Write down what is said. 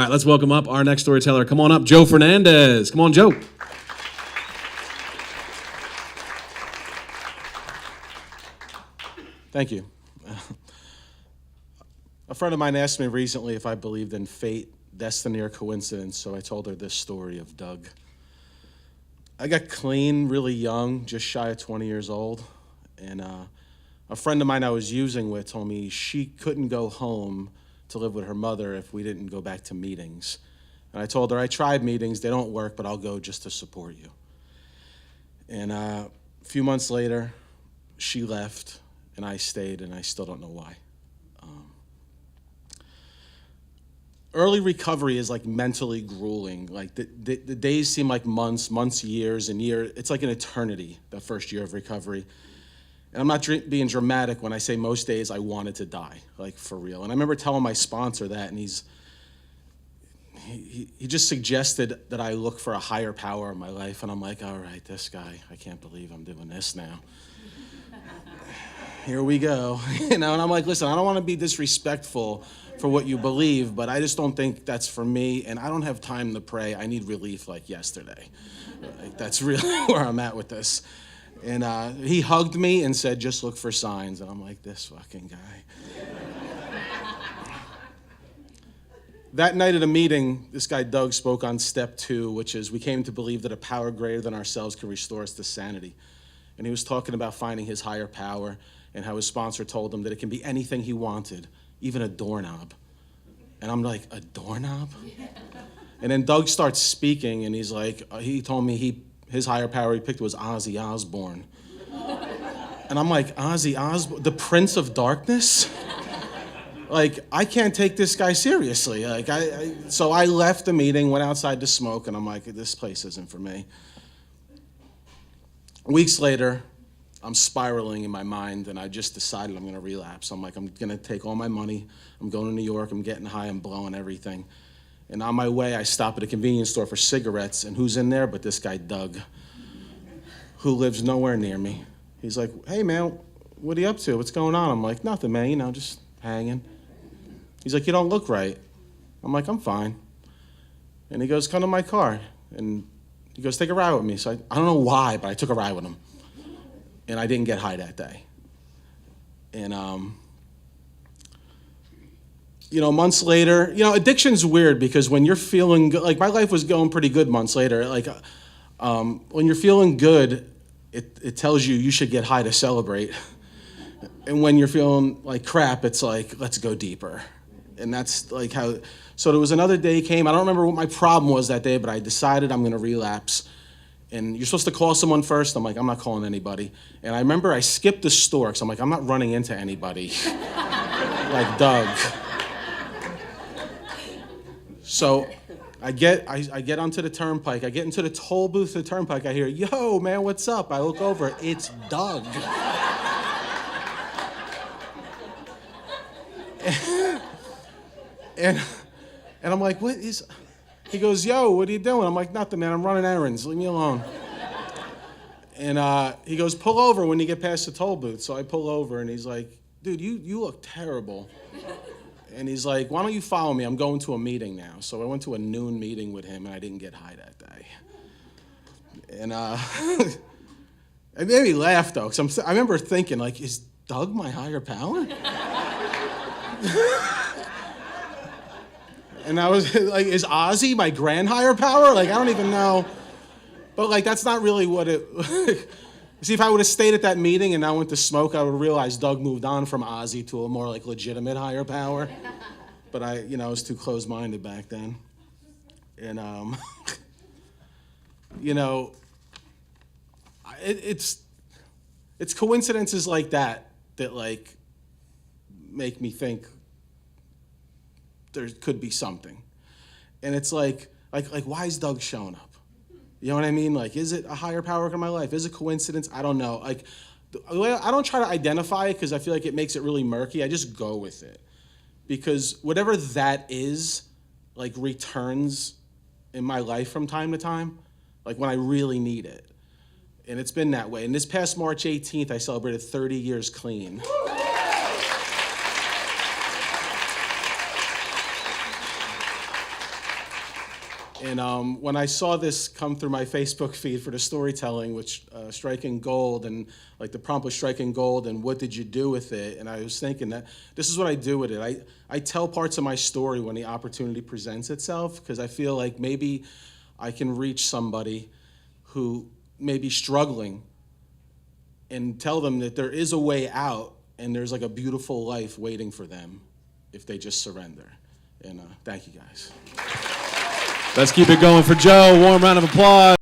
All right, let's welcome up our next storyteller. Come on up, Joe Fernandes. Come on, Joe. Thank you. A friend of mine asked me recently if I believed in fate, destiny, or coincidence, so I told her this story of Doug. I got clean really young, just shy of 20 years old, and a friend of mine I was using with told me she couldn't go home to live with her mother if we didn't go back to meetings. And I told her, I tried meetings, they don't work, but I'll go just to support you. And a few months later, she left, and I stayed, and I still don't know why. Early recovery is like mentally grueling. Like the days seem like months, years, and years. It's like an eternity, the first year of recovery. And I'm not being dramatic when I say most days I wanted to die, like for real. And I remember telling my sponsor that, and he just suggested that I look for a higher power in my life. And I'm like, all right, this guy, I can't believe I'm doing this now. Here we go. And I'm like, listen, I don't want to be disrespectful for what you believe, but I just don't think that's for me, and I don't have time to pray. I need relief like yesterday. Like, that's really where I'm at with this. And he hugged me and said, just look for signs. And I'm like, this fucking guy. That night at a meeting, this guy Doug spoke on step 2, which is we came to believe that a power greater than ourselves can restore us to sanity. And he was talking about finding his higher power and how his sponsor told him that it can be anything he wanted, even a doorknob. And I'm like, a doorknob? And then Doug starts speaking, and he's like, he told me his higher power he picked was Ozzy Osbourne. And I'm like, Ozzy Osbourne, the Prince of Darkness? Like, I can't take this guy seriously. Like, so I left the meeting, went outside to smoke, and I'm like, this place isn't for me. Weeks later, I'm spiraling in my mind, and I just decided I'm gonna relapse. I'm like, I'm gonna take all my money, I'm going to New York, I'm getting high, I'm blowing everything. And on my way, I stop at a convenience store for cigarettes, and who's in there but this guy, Doug, who lives nowhere near me. He's like, hey man, what are you up to? What's going on? I'm like, nothing, man, just hanging. He's like, you don't look right. I'm like, I'm fine. And he goes, come to my car. And he goes, take a ride with me. So I don't know why, but I took a ride with him. And I didn't get high that day. And, months later, addiction's weird because when you're feeling good, like my life was going pretty good months later. Like, when you're feeling good, it tells you should get high to celebrate. And when you're feeling like crap, it's like, let's go deeper. And that's like how, so there was another day came. I don't remember what my problem was that day, but I decided I'm gonna relapse. And you're supposed to call someone first. I'm like, I'm not calling anybody. And I remember I skipped the store because I'm like, I'm not running into anybody like Doug. So I get onto the turnpike. I get into the toll booth of the turnpike. I hear, yo, man, what's up? I look over, it's Doug. And I'm like, what is... He goes, yo, what are you doing? I'm like, nothing, man. I'm running errands. Leave me alone. And he goes, pull over when you get past the toll booth. So I pull over, and he's like, dude, you look terrible. And he's like, why don't you follow me? I'm going to a meeting now. So I went to a noon meeting with him, and I didn't get high that day. And it made me laugh, though, because I remember thinking, like, is Doug my higher power? And I was like, is Ozzy my grand higher power? Like, I don't even know. But like, that's not really what it... See, if I would have stayed at that meeting and I went to smoke, I would realize Doug moved on from Ozzy to a more like legitimate higher power. But I was too closed-minded back then. And, it's coincidences like that like make me think there could be something. And it's like why is Doug showing up? You know what I mean? Like, is it a higher power in my life? Is it coincidence? I don't know. Like, I don't try to identify it because I feel like it makes it really murky. I just go with it. Because whatever that is, like, returns in my life from time to time, like when I really need it. And it's been that way. And this past March 18th, I celebrated 30 years clean. And when I saw this come through my Facebook feed for the storytelling, which striking gold, and like the prompt was striking gold, and what did you do with it? And I was thinking that this is what I do with it. I tell parts of my story when the opportunity presents itself, because I feel like maybe I can reach somebody who may be struggling and tell them that there is a way out and there's like a beautiful life waiting for them if they just surrender. And thank you guys. Let's keep it going for Joe. Warm round of applause.